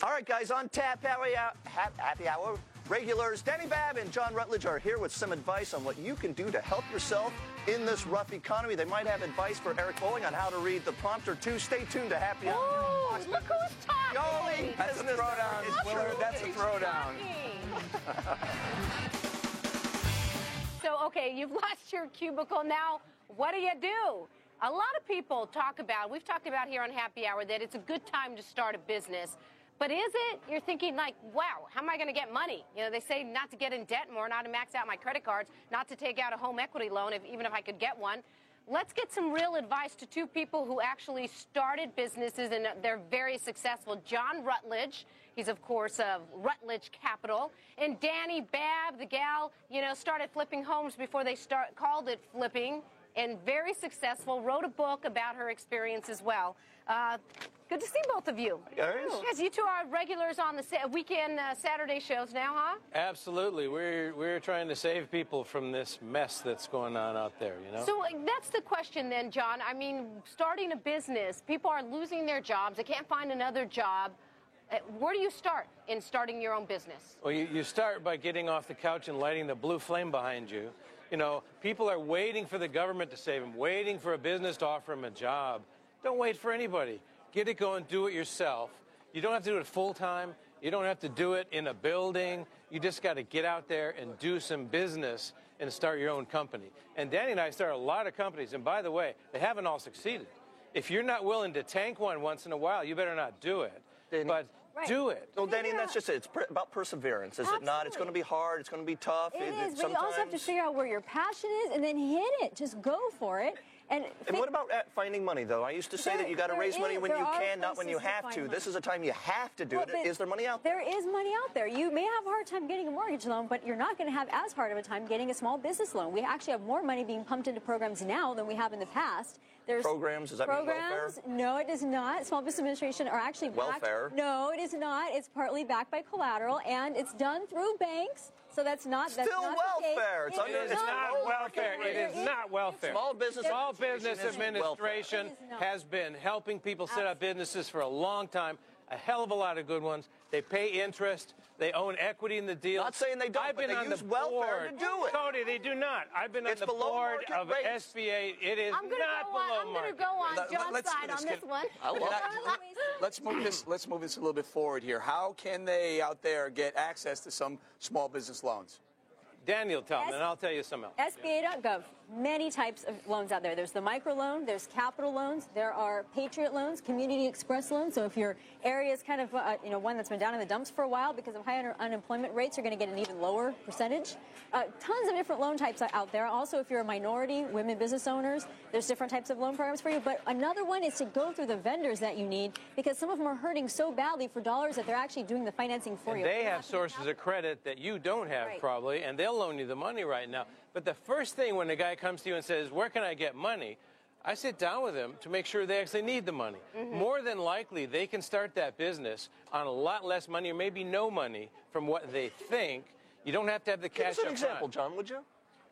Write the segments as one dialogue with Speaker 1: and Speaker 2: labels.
Speaker 1: All right, guys, on tap, happy hour. Regulars Danny Babb and John Rutledge are here with some advice on what you can do to help yourself in this rough economy. They might have advice for Eric Bolling on how to read the prompter, too. Stay tuned to Happy Hour.
Speaker 2: Oh, look who's talking.
Speaker 3: That's a throwdown, Willard. That's a throwdown.
Speaker 2: So, okay, you've lost your cubicle. Now, what do you do? A lot of people we've talked about here on Happy Hour that it's a good time to start a business. But is it? You're thinking like, wow, how am I going to get money? You know, they say not to get in debt more, not to max out my credit cards, not to take out a home equity loan, even if I could get one. Let's get some real advice to two people who actually started businesses and they're very successful. John Rutledge, he's of course of Rutledge Capital, and Danny Babb, the gal, started flipping homes before they called it flipping, and very successful, wrote a book about her experience as well. Good to see both of you. Yes, you two are regulars on the weekend Saturday shows now, huh?
Speaker 4: Absolutely. We're trying to save people from this mess that's going on out there,
Speaker 2: So that's the question then, John. I mean, starting a business, people are losing their jobs. They can't find another job. Where do you start in starting your own business?
Speaker 4: Well, you start by getting off the couch and lighting the blue flame behind you. People are waiting for the government to save them, waiting for a business to offer them a job. Don't wait for anybody. Get it going, do it yourself. You don't have to do it full time. You don't have to do it in a building. You just got to get out there and do some business and start your own company. And Danny and I started a lot of companies. And by the way, they haven't all succeeded. If you're not willing to tank one once in a while, you better not do it. But do it.
Speaker 1: Well, Danny, that's just it. It's about perseverance, is it not? It's going to be hard. It's going to be tough.
Speaker 5: It is, but you also have to figure out where your passion is and then hit it. Just go for it.
Speaker 1: And what about finding money, though? I used to say that you got to raise money when you can, not when you have to. This is a time you have to do it. Is there money out there?
Speaker 5: There is money out there. You may have a hard time getting a mortgage loan, but you're not going to have as hard of a time getting a small business loan. We actually have more money being pumped into programs now than we have in the past. There's
Speaker 1: programs? Does that mean welfare?
Speaker 5: No, it does not. Small Business Administration are actually
Speaker 1: welfare.
Speaker 5: No, it is not. It's partly backed by collateral, and it's done through banks. So that's not
Speaker 1: still welfare.
Speaker 4: It's not welfare. It is not welfare.
Speaker 1: Small Business
Speaker 4: Administration has been helping people set up businesses for a long time. A hell of a lot of good ones. They pay interest. They own equity in the deal.
Speaker 1: Not saying they don't, but they use welfare to do it.
Speaker 4: Tony, they do not. I've been on the board of SBA. It is not below market.
Speaker 2: I'm going to go on John's side on this one.
Speaker 3: Let's move this a little bit forward here. How can they out there get access to some small business loans?
Speaker 4: Daniel, tell me, and I'll tell you some else.
Speaker 5: SBA.gov, many types of loans out there. There's the micro loan, there's capital loans, there are Patriot loans, Community Express loans. So if your area is kind of one that's been down in the dumps for a while because of high unemployment rates, you're going to get an even lower percentage. Tons of different loan types out there. Also, if you're a minority, women business owners, there's different types of loan programs for you. But another one is to go through the vendors that you need, because some of them are hurting so badly for dollars that they're actually doing the financing for you.
Speaker 4: They have sources of credit that you don't have, probably, and they'll loan you the money right now. But the first thing when a guy comes to you and says, where can I get money? I sit down with them to make sure they actually need the money. More than likely, they can start that business on a lot less money or maybe no money from what they think. You don't have to have the cash up front.
Speaker 1: Give us an example, John, would you?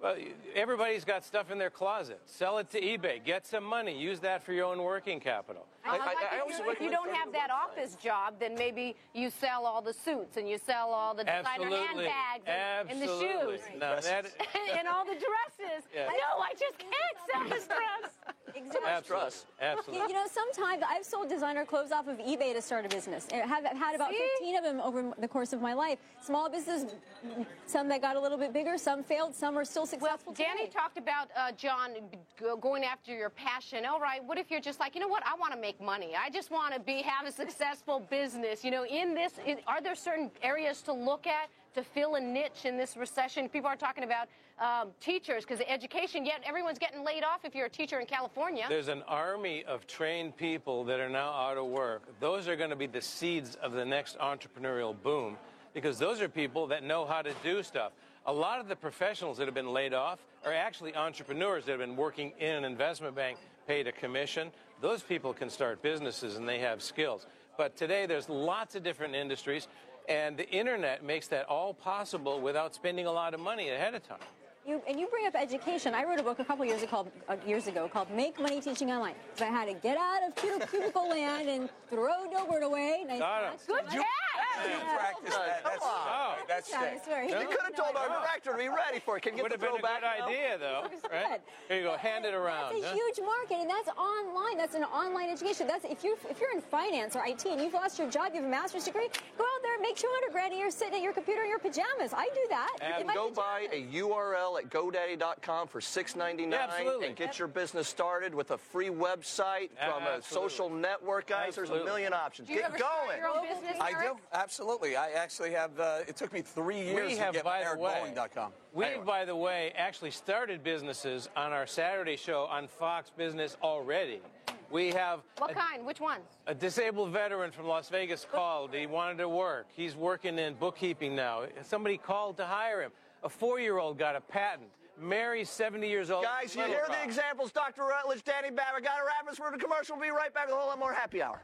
Speaker 4: Well, everybody's got stuff in their closet. Sell it to eBay. Get some money. Use that for your own working capital.
Speaker 2: If you don't have that office job, then maybe you sell all the suits and you sell all the designer handbags and the shoes and all the dresses.
Speaker 4: Yeah.
Speaker 2: No, I just can't sell this dress.
Speaker 5: Exactly.
Speaker 4: Absolutely.
Speaker 5: Sometimes I've sold designer clothes off of eBay to start a business. I've had about 15 of them over the course of my life. Small business, some that got a little bit bigger, some failed, some are still successful.
Speaker 2: Well, Danny talked about, John, going after your passion. All right, what if you're just like, you know what, I want to make money. I just want to have a successful business. Are there certain areas to look at to fill a niche in this recession? People are talking about teachers, because education, yet everyone's getting laid off if you're a teacher in California.
Speaker 4: There's an army of trained people that are now out of work. Those are going to be the seeds of the next entrepreneurial boom, because those are people that know how to do stuff. A lot of the professionals that have been laid off are actually entrepreneurs that have been working in an investment bank, paid a commission. Those people can start businesses and they have skills. But today there's lots of different industries, and the internet makes that all possible without spending a lot of money ahead of time.
Speaker 5: You bring up education. I wrote a book a couple years ago called Make Money Teaching Online. So I had to get out of cubicle land and throw Dilbert away.
Speaker 2: Good job.
Speaker 3: You practice that.
Speaker 1: Come on.
Speaker 3: That's
Speaker 5: Yeah,
Speaker 3: it.
Speaker 5: I swear.
Speaker 1: You could have told our director to be ready for it. Can you
Speaker 4: Would
Speaker 1: get
Speaker 4: have
Speaker 1: the
Speaker 4: been a
Speaker 1: throwback?
Speaker 4: good idea, though. Right? Here you go. Hand it around.
Speaker 5: That's a
Speaker 4: huh?
Speaker 5: huge market, and that's online. That's an online education. That's if you're in finance or IT and you've lost your job, you have a master's degree, go out there and make 200 grand a year sitting at your computer in your pajamas. I do that.
Speaker 1: You
Speaker 5: In
Speaker 1: can
Speaker 5: my
Speaker 1: go
Speaker 5: pajamas.
Speaker 1: buy a URL at GoDaddy.com for $6.99
Speaker 4: Yeah, absolutely.
Speaker 1: and get your business started with a free website from a
Speaker 4: Absolutely.
Speaker 1: social network, guys. There's a
Speaker 4: Absolutely.
Speaker 1: million options.
Speaker 2: Do you
Speaker 1: Get
Speaker 2: ever start
Speaker 1: going.
Speaker 2: your own business,
Speaker 3: I
Speaker 2: Eric?
Speaker 3: do, absolutely. I actually have, it took me 3 years
Speaker 4: We
Speaker 3: to
Speaker 4: have,
Speaker 3: get
Speaker 4: by the way,
Speaker 3: ericbowling.com.
Speaker 4: we,
Speaker 3: Anyway.
Speaker 4: by the way, actually started businesses on our Saturday show on Fox Business already. We have
Speaker 2: What kind? Which ones?
Speaker 4: a disabled veteran from Las Vegas called. He wanted to work. He's working in bookkeeping now. Somebody called to hire him. A 4-year-old got a patent. Mary's 70 years old.
Speaker 1: Guys, you
Speaker 4: Little
Speaker 1: hear the
Speaker 4: problem.
Speaker 1: examples. Dr. Rutledge, Danny Babbitt. Got to wrap us for the commercial. We'll be right back with a whole lot more happy hour.